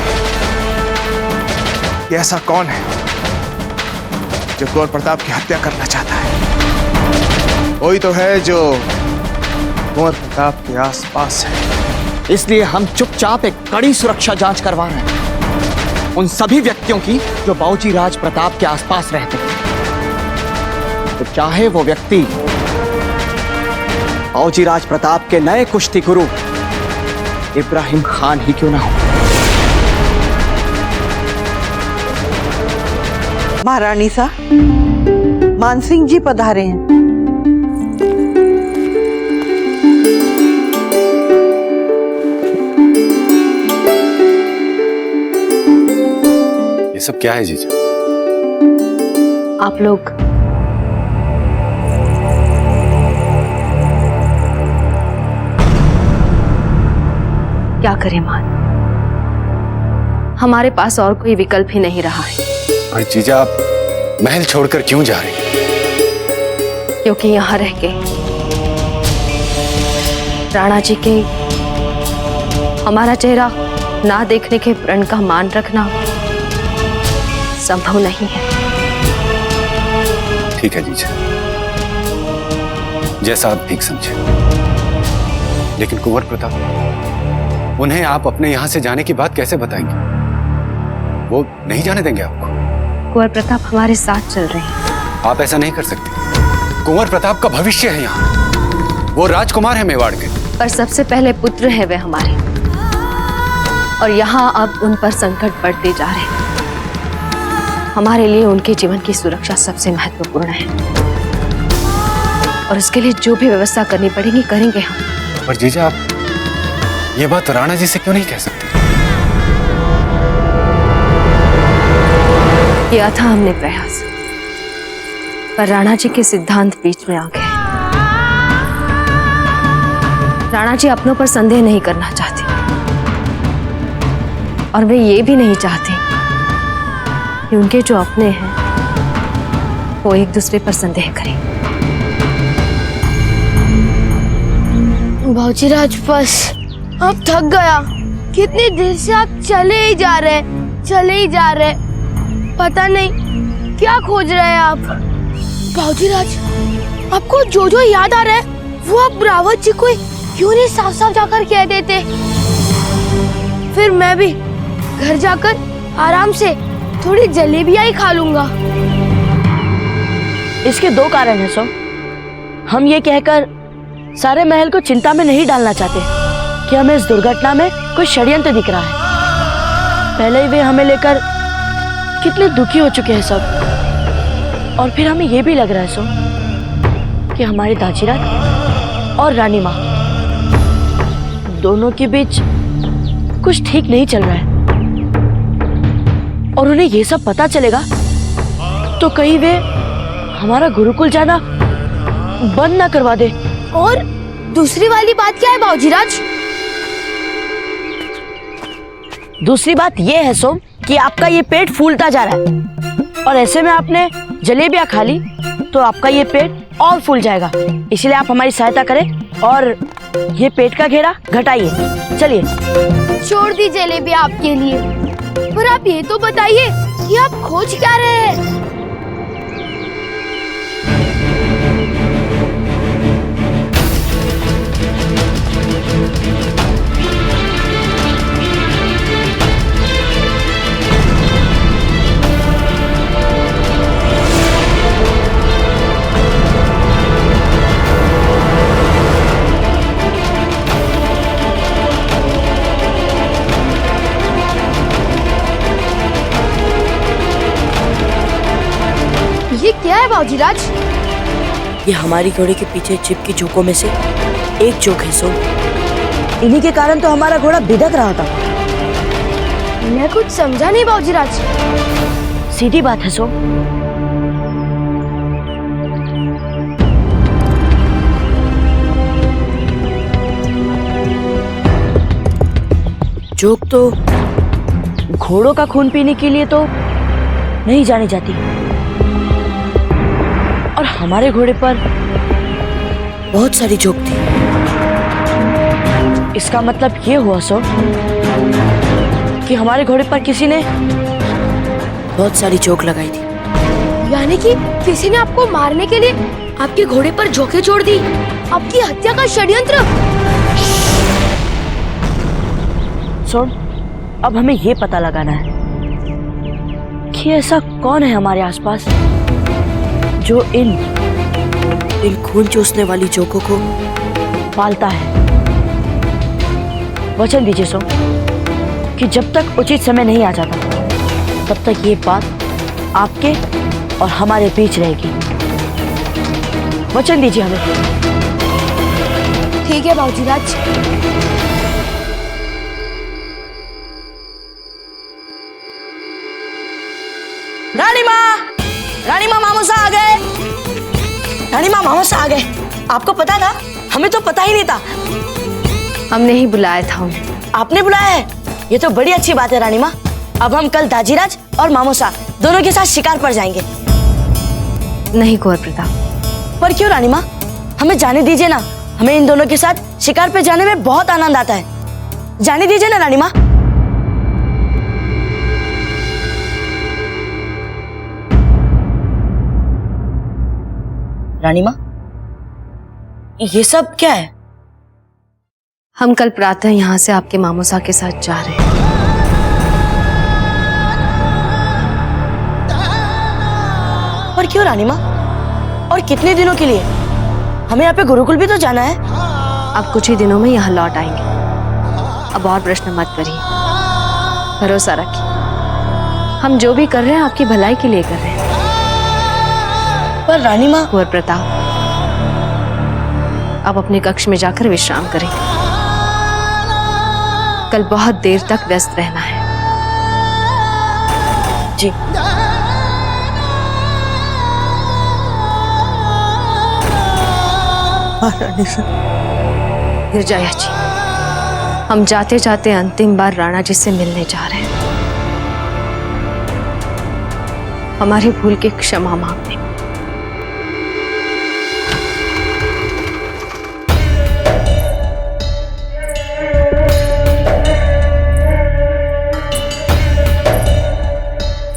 कि ऐसा कौन है जो कुंवर प्रताप की हत्या करना चाहता है। वही तो है जो कुंवर प्रताप के आसपास है। इसलिए हम चुपचाप एक कड़ी सुरक्षा जांच करवा रहे हैं उन सभी व्यक्तियों की जो बाबूजी राज प्रताप के आसपास रहते हैं। तो चाहे वो व्यक्ति बाबूजी राज प्रताप के नए कुश्ती गुरु इब्राहिम खान ही क्यों ना हो। महारानी सा, मानसिंह जी पधारे हैं। ये सब क्या है जीजा? आप लोग क्या करें मान, हमारे पास और कोई विकल्प ही नहीं रहा है। पर जीजा, आप महल छोड़कर क्यों जा रहे हैं? क्योंकि यहाँ रह के राणा जी के हमारा चेहरा ना देखने के प्रण का मान रखना संभव नहीं है। ठीक है जीजा, जैसा आप ठीक समझे। लेकिन कुंवर प्रताप, उन्हें आप अपने यहां से जाने की बात कैसे बताएंगे? वो नहीं जाने देंगे आपको। कुंवर प्रताप हमारे साथ चल रहे हैं। आप ऐसा नहीं कर सकते। कुंवर प्रताप का भविष्य है यहाँ। वो राजकुमार है मेवाड़ के। पर सबसे पहले पुत्र है वे हमारे, और यहाँ अब उन पर संकट बढ़ते जा रहे हैं। हमारे लिए उनके जीवन की सुरक्षा सबसे महत्वपूर्ण है, और उसके लिए जो भी व्यवस्था करनी पड़ेगी करेंगे हम। पर जीजा, आप ये बात राणा जी से क्यों नहीं कह सकते? किया था हमने प्रयास, पर राणा जी के सिद्धांत बीच में आ गए। राणा जी अपनों पर संदेह नहीं करना चाहते, और वे ये भी नहीं चाहते कि उनके जो अपने हैं वो एक दूसरे पर संदेह करें। बाबूजी राज, बस अब थक गया। कितनी देर से आप चले ही जा रहे, चले ही जा रहे। पता नहीं क्या खोज रहे हैं आप। बाबूजी राज, आपको जो जो याद आ रहा है वो आप रावत जी को क्यों नहीं साफ साफ जाकर कह देते? फिर मैं भी घर जाकर आराम से थोड़ी जलेबियां ही खा लूंगा। इसके दो कारण हैं सो। हम ये कहकर सारे महल को चिंता में नहीं डालना चाहते कि हमें इस दुर्घटना में कोई षड्यंत्र दिख रहा है। पहले ही वे हमें लेकर कितने दुखी हो चुके हैं सब, और फिर हमें ये भी लग रहा है सो कि हमारे दाजीराज और रानी माँ दोनों के बीच कुछ ठीक नहीं चल रहा है, और उन्हें ये सब पता चलेगा तो कहीं वे हमारा गुरुकुल जाना बंद ना करवा दे। और दूसरी वाली बात क्या है बाबूजीराज? दूसरी बात ये है सोम कि आपका ये पेट फूलता जा रहा है, और ऐसे में आपने जलेबियां खा ली तो आपका ये पेट और फूल जाएगा। इसलिए आप हमारी सहायता करें और ये पेट का घेरा घटाइए। चलिए। छोड़ दी जलेबी आपके लिए, पर आप ये तो बताइए कि आप खोज क्या रहे हैं? ये क्या है बाबूजीराज? ये हमारी घोड़े के पीछे चिपकी झोंकों में से एक झोंक है सोम। इन्हीं के कारण तो हमारा घोड़ा बिदक रहा था। मैं कुछ समझा नहीं बाबूजीराज। सीधी बात है सोम। जोक तो घोड़ों का खून पीने के लिए तो नहीं जानी जाती, और हमारे घोड़े पर बहुत सारी जोक थी। इसका मतलब ये हुआ सो कि हमारे घोड़े पर किसी ने बहुत सारी जोक लगाई थी। यानी कि किसी ने आपको मारने के लिए आपके घोड़े पर झोंके छोड़ दी, आपकी हत्या का षड्यंत्र। सोम, अब हमें ये पता लगाना है कि ऐसा कौन है हमारे आसपास जो इन खून चूसने वाली जोकों को पालता है। वचन दीजिए सोम कि जब तक उचित समय नहीं आ जाता तब तक ये बात आपके और हमारे बीच रहेगी। वचन दीजिए हमें। ठीक है बाबूजीराज। रानी माँ मामूसा आ गए। रानी माँ मामूसा आ गए। आपको पता था? हमें तो पता ही नहीं था। हमने ही बुलाया था उन्हें। आपने बुलाया है? ये तो बड़ी अच्छी बात है रानी माँ। अब हम कल दाजीराज और मामूसा दोनों के साथ शिकार पर जाएंगे। नहीं कुंवर प्रताप। पर क्यों रानी माँ? हमें जाने दीजिए ना। हमें इन दोनों के साथ शिकार पर जाने में बहुत आनंद आता है। जाने दीजिए ना रानी माँ। रानी माँ, ये सब क्या है? हम कल प्रातः यहाँ से आपके मामूसा के साथ जा रहे हैं। और क्यों रानी माँ? और कितने दिनों के लिए? हमें यहाँ पे गुरुकुल भी तो जाना है। अब कुछ ही दिनों में यहाँ लौट आएंगे। अब और प्रश्न मत करिए, भरोसा रखिए। हम जो भी कर रहे हैं आपकी भलाई के लिए कर रहे हैं। पर रानी माँ। कुंवर प्रताप, आप अपने कक्ष में जाकर विश्राम करें। कल बहुत देर तक व्यस्त रहना है। जी। गिरजाया जी, हम जाते जाते अंतिम बार राणा जी से मिलने जा रहे हैं। हमारी भूल की क्षमा मांगने।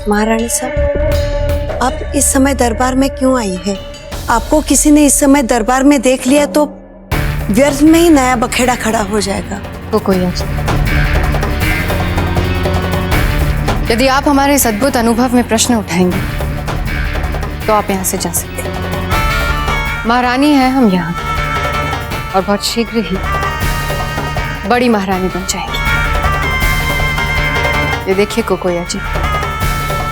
महारानी साहब, आप इस समय दरबार में क्यों आई है? आपको किसी ने इस समय दरबार में देख लिया तो व्यर्थ में ही नया बखेड़ा खड़ा हो जाएगा। वो कोई नहीं। यदि आप हमारे इस अद्भुत अनुभव में प्रश्न उठाएंगे तो आप यहाँ से जा सकते हैं। महारानी है हम यहाँ, और बहुत शीघ्र ही बड़ी महारानी बन जाएगी। ये देखिए कोकोया जी,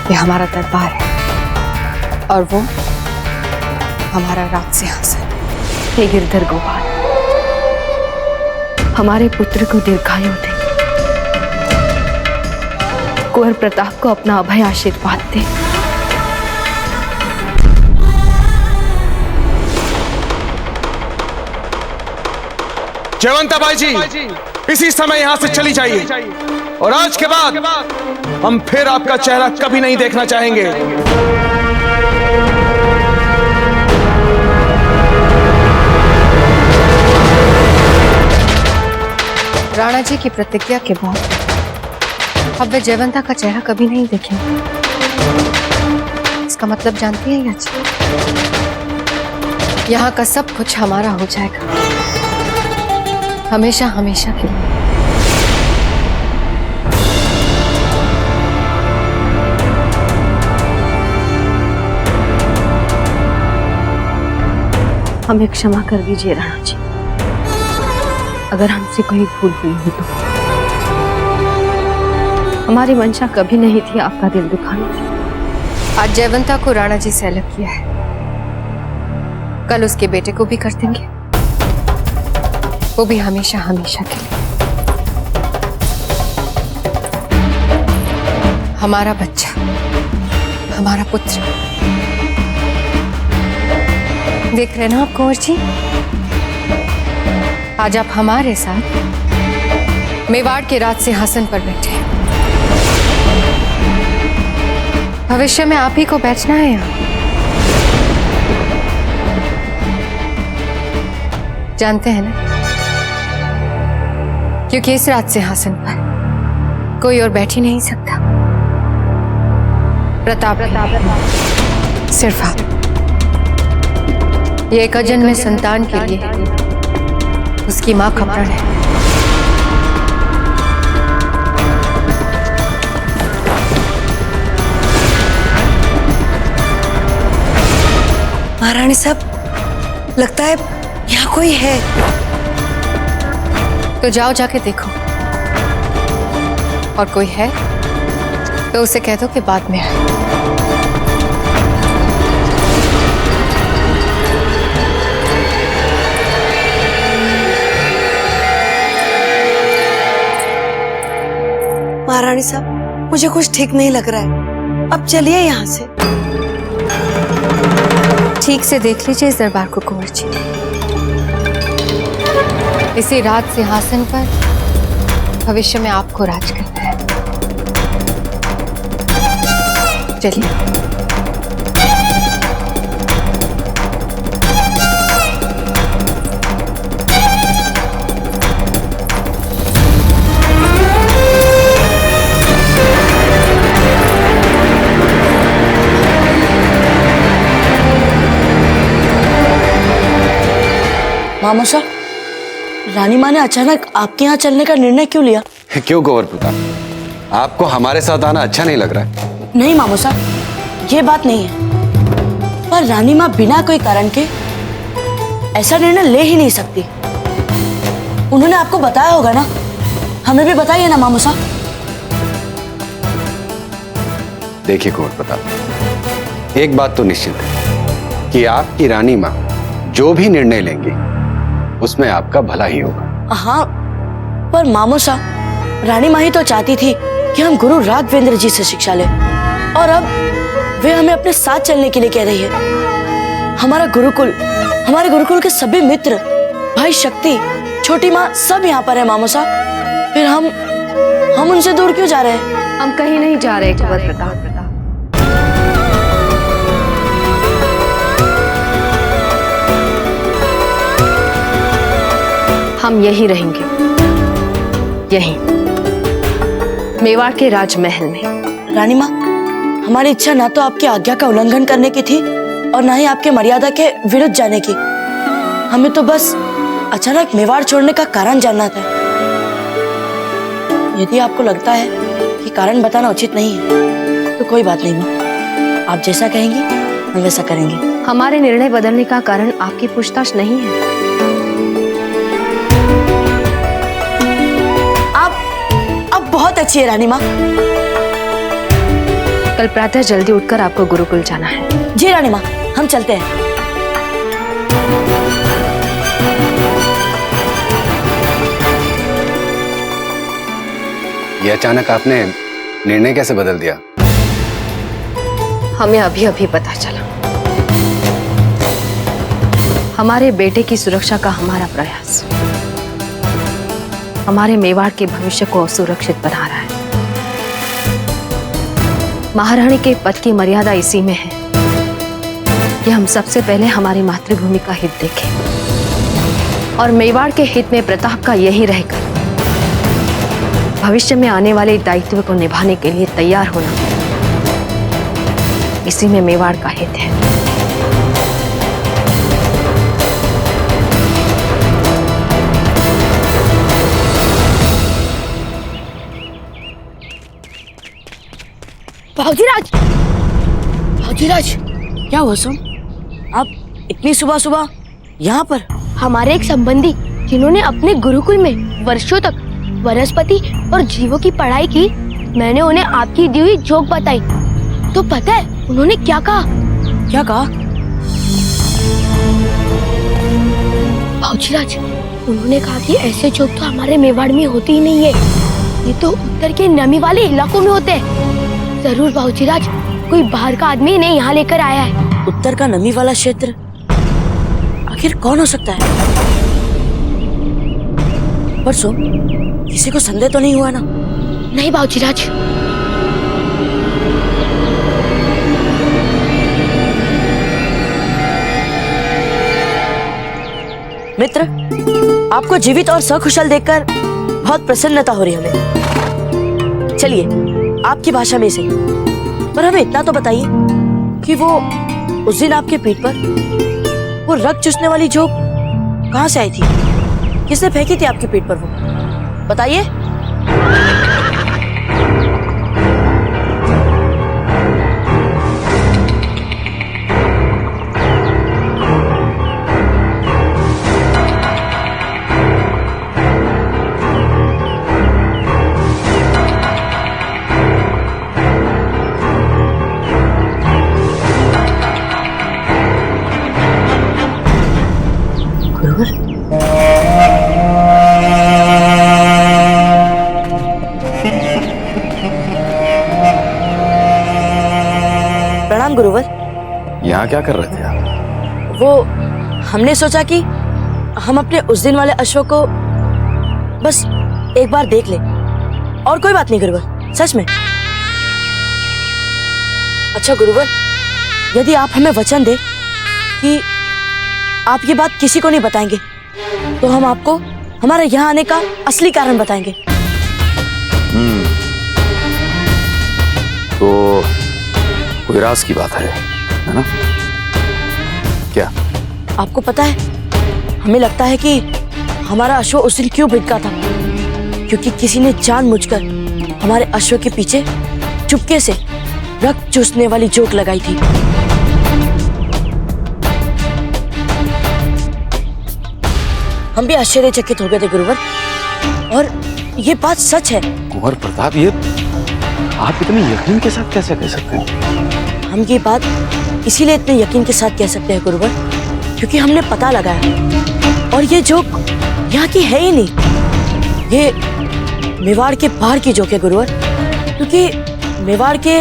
ये हमारा दरबार है और वो हमारा राज सिंहासन। हे गिरधर गोपाल, हमारे पुत्र को दीर्घायु दे, कुंवर प्रताप को अपना अभय आशीर्वाद दे। जयवंता बाई जी, इसी समय यहां से चली जाइए और आज के बाद हम फिर आपका चेहरा कभी नहीं देखना चाहेंगे। राणा जी की प्रतिज्ञा के बाद अब वे जयवंता का चेहरा कभी नहीं देखेंगे। इसका मतलब जानती हैं या जी? यहाँ का सब कुछ हमारा हो जाएगा, हमेशा हमेशा के लिए। हमें क्षमा कर दीजिए राणा जी, अगर हमसे कोई भूल हुई हो तो। हमारी मंशा कभी नहीं थी आपका दिल दुखाना। आज जयवंता को राणा जी से अलग किया है, कल उसके बेटे को भी कर देंगे, वो भी हमेशा हमेशा के लिए। हमारा बच्चा, हमारा पुत्र, देख रहे ना आप कुंवर जी, आज आप हमारे साथ मेवाड़ के राज सिंहासन पर बैठे हैं। भविष्य में आप ही को बैठना है यहाँ। जानते हैं ना, क्योंकि इस राज सिंहासन पर कोई और बैठ ही नहीं सकता। प्रताप सिर्फ आप। ये एक अजन्मे संतान के लिए उसकी मां का प्रण है। महारानी साहब, लगता है यहाँ कोई है। तो जाओ जाके देखो, और कोई है तो उसे कह दो कि बाद में आए। महारानी साहब, मुझे कुछ ठीक नहीं लग रहा है, अब चलिए यहाँ से। ठीक से देख लीजिए इस दरबार को कुंवर जी। इसी राज सिंहासन पर भविष्य में आपको राज करना है। चलिए। मामूसा, रानी माँ ने अचानक आपके यहाँ चलने का निर्णय क्यों लिया? क्यों कुंवर प्रताप, आपको हमारे साथ आना अच्छा नहीं लग रहा है? नहीं मामूसा, ये बात नहीं है, पर रानी माँ बिना कोई कारण के ऐसा निर्णय ले ही नहीं सकती। उन्होंने आपको बताया होगा ना, हमें भी बताइए ना मामूसा। देखिए कुंवर प्रताप, एक बात तो निश्चित है कि आपकी रानी माँ जो भी निर्णय लेंगी उसमें आपका भला ही होगा। हाँ, पर मामूसा, रानी माँ ही तो चाहती थी कि हम गुरु राघवेंद्र जी से शिक्षा लें, और अब वे हमें अपने साथ चलने के लिए कह रही है। हमारे गुरुकुल के सभी मित्र, भाई शक्ति, छोटी माँ सब यहाँ पर है मामूसा। फिर हम उनसे दूर क्यों जा रहे हैं? हम कहीं नहीं जा रहे कुंवर प्रताप। हम यहीं रहेंगे, यहीं मेवाड़ के राजमहल में। रानी माँ, हमारी इच्छा ना तो आपकी आज्ञा का उल्लंघन करने की थी और ना ही आपके मर्यादा के विरुद्ध जाने की। हमें तो बस अचानक मेवाड़ छोड़ने का कारण जानना था। यदि आपको लगता है कि कारण बताना उचित नहीं है तो कोई बात नहीं माँ, आप जैसा कहेंगी हम वैसा करेंगे। हमारे निर्णय बदलने का कारण आपकी पूछताछ नहीं है। आप बहुत अच्छी है रानी माँ। कल प्रातः जल्दी उठकर आपको गुरुकुल जाना है। जी रानी माँ, हम चलते हैं। ये अचानक आपने निर्णय कैसे बदल दिया? हमें अभी अभी पता चला। हमारे बेटे की सुरक्षा का हमारा प्रयास हमारे मेवाड़ के भविष्य को असुरक्षित बना रहा है। महारानी के पद की मर्यादा इसी में है कि हम सबसे पहले हमारी मातृभूमि का हित देखें और मेवाड़ के हित में प्रताप का यही रहकर भविष्य में आने वाले दायित्व को निभाने के लिए तैयार होना, इसी में मेवाड़ का हित है। भाऊजीराज, भाऊजीराज, क्या हुआ सुन? आप इतनी सुबह सुबह यहाँ पर? हमारे एक संबंधी जिन्होंने अपने गुरुकुल में वर्षों तक वनस्पति और जीवों की पढ़ाई की, मैंने उन्हें आपकी दी हुई जोक बताई। तो पता है उन्होंने क्या कहा? क्या कहा? भाऊजीराज, उन्होंने कहा कि ऐसे जोक तो हमारे मेवाड़ में होती ही नहीं है, ये तो उत्तर के नमी वाले इलाकों में होते हैं। जरूर भाऊजीराज, कोई बाहर का आदमी इन्हें यहाँ लेकर आया है। उत्तर का नमी वाला क्षेत्र आखिर कौन हो सकता है? पर सो किसी को संदेह तो नहीं हुआ ना? नहीं भाऊजीराज। मित्र, आपको जीवित और सकुशल देखकर बहुत प्रसन्नता हो रही है हमें। चलिए, आपकी भाषा में से, पर हमें इतना तो बताइए कि वो उस दिन आपके पीठ पर वो रक्त चूसने वाली जोक कहाँ से आई थी? किसने फेंकी थी आपकी पीठ पर? वो बताइए। प्रणाम गुरुवर। यहाँ क्या कर रहे थे आप? वो हमने सोचा कि हम अपने उस दिन वाले अश्व को बस एक बार देख ले, और कोई बात नहीं गुरुवर, सच में। अच्छा गुरुवर, यदि आप हमें वचन दे कि आप ये बात किसी को नहीं बताएंगे, तो हम आपको हमारे यहाँ आने का असली कारण बताएंगे। तो कोई राज की बात है ना? क्या? आपको पता है, हमें लगता है कि हमारा अश्व उस दिन क्यों भिटका था, क्योंकि किसी ने जानबूझकर हमारे अश्व के पीछे चुपके से रक्त चूसने वाली जोक लगाई थी। हम भी आश्चर्यचकित हो गए थे गुरुवर, और ये बात सच है। कुंवर प्रताप, ये आप इतने यकीन के साथ कैसे कह सकते हैं? हम ये बात इसीलिए इतने यकीन के साथ कह सकते हैं गुरुवर, क्योंकि हमने पता लगाया, और ये जोक यहाँ की है ही नहीं, ये मेवाड़ के बाहर की जोक है गुरुवर। क्योंकि मेवाड़ के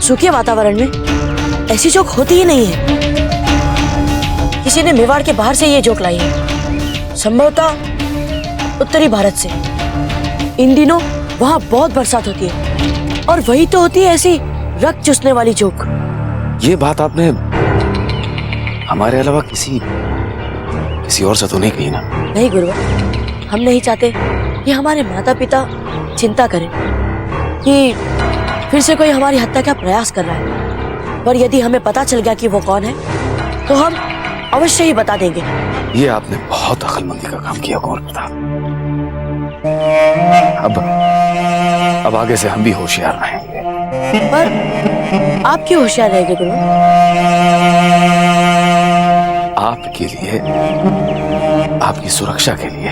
सूखे वातावरण में ऐसी जोक होती ही नहीं है। किसी ने मेवाड़ के बाहर से ये जोक लाई है, संभवतः उत्तरी भारत से। इन दिनों वहाँ बहुत बरसात होती है, और वही तो होती है ऐसी रक्त चूसने वाली जोक। ये बात आपने हमारे अलावा किसी और से तो नहीं कही ना? नहीं गुरुवर, हम नहीं चाहते कि हमारे माता पिता चिंता करें कि फिर से कोई हमारी हत्या का प्रयास कर रहा है। पर यदि हमें पता चल गया कि वो कौन है, तो हम अवश्य ही बता देंगे। ये आपने बहुत अक्लमंदी का काम किया कुंवर प्रताप। अब आगे से हम भी होशियार रहेंगे। पर आप क्यों होशियार रहेंगे गुरु? आपके लिए, आपकी सुरक्षा के लिए।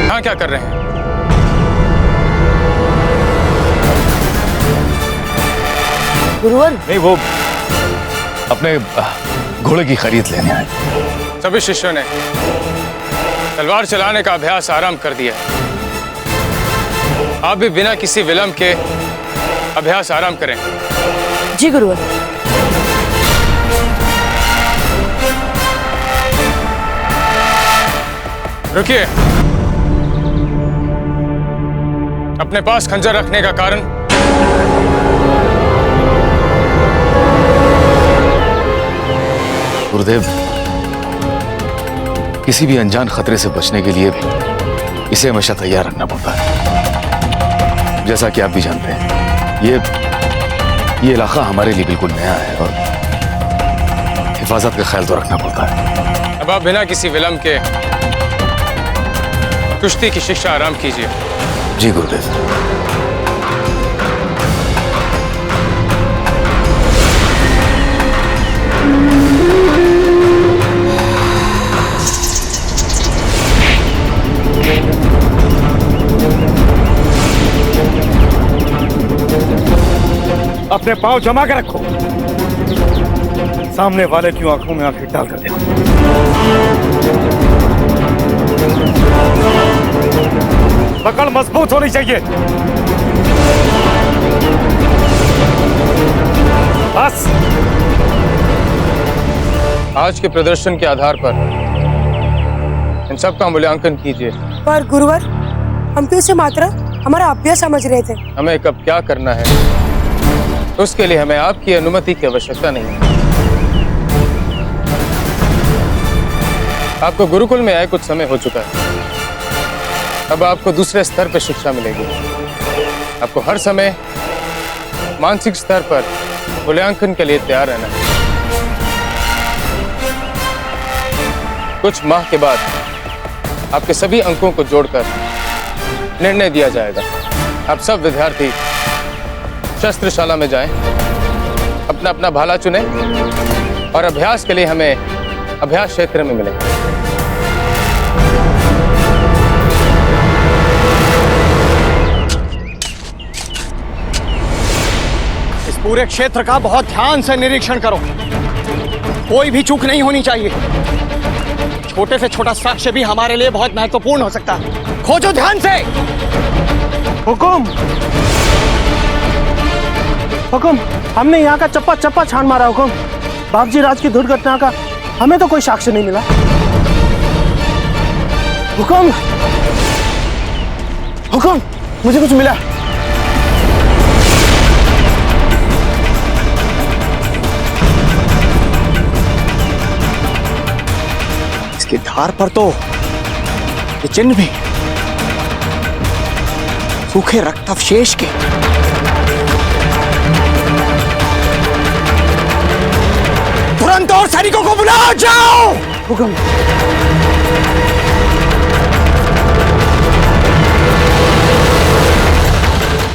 यहाँ क्या कर रहे हैं? गुरुवर नहीं, वो अपने घोड़े की खरीद लेने आए। सभी शिष्यों ने तलवार चलाने का अभ्यास आरंभ कर दिया है। आप भी बिना किसी विलंब के अभ्यास आरंभ करें। जी गुरुवर। रुकिए। अपने पास खंजर रखने का कारण? गुरुदेव, किसी भी अनजान खतरे से बचने के लिए इसे हमेशा तैयार रखना पड़ता है। जैसा कि आप भी जानते हैं, ये इलाका हमारे लिए बिल्कुल नया है और हिफाजत का ख्याल तो रखना पड़ता है। अब आप बिना किसी विलंब के कुश्ती की शिक्षा आरंभ कीजिए। जी गुरुदेव। अपने पांव जमा कर रखो, सामने वाले की आंखों में आंखें डाल कर देखो। पकड़ मजबूत होनी चाहिए। बस। आज के प्रदर्शन के आधार पर इन सब का मूल्यांकन कीजिए। पर गुरुवर, हम तो इसे मात्र हमारा अभ्यास समझ रहे थे। हमें कब क्या करना है उसके लिए हमें आपकी अनुमति की आवश्यकता नहीं है। आपको गुरुकुल में आए कुछ समय हो चुका है। अब आपको दूसरे स्तर पर शिक्षा मिलेगी। आपको हर समय मानसिक स्तर पर मूल्यांकन के लिए तैयार रहना है। कुछ माह के बाद आपके सभी अंकों को जोड़कर निर्णय दिया जाएगा। आप सब विद्यार्थी शस्त्रशाला में जाएं, अपना अपना भाला चुनें और अभ्यास के लिए हमें अभ्यास क्षेत्र में मिलें। इस पूरे क्षेत्र का बहुत ध्यान से निरीक्षण करो, कोई भी चूक नहीं होनी चाहिए। छोटे से छोटा साक्ष्य भी हमारे लिए बहुत महत्वपूर्ण हो सकता है। खोजो ध्यान से। हुकुम, हुकुम, हमने यहाँ का चप्पा चप्पा छान मारा। हुकुम, बाबूजी राज की दुर्घटना का हमें तो कोई साक्ष्य नहीं मिला। हुकुम, हुकुम, मुझे कुछ मिला। इसके धार पर तो ये चिन्ह भी, सूखे रक्तावशेष के। तुरंत और सैनिकों को बुलाओ, जाओ। हुकुम।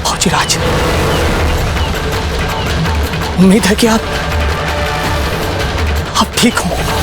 फौजीराज, उम्मीद है कि आप ठीक हो।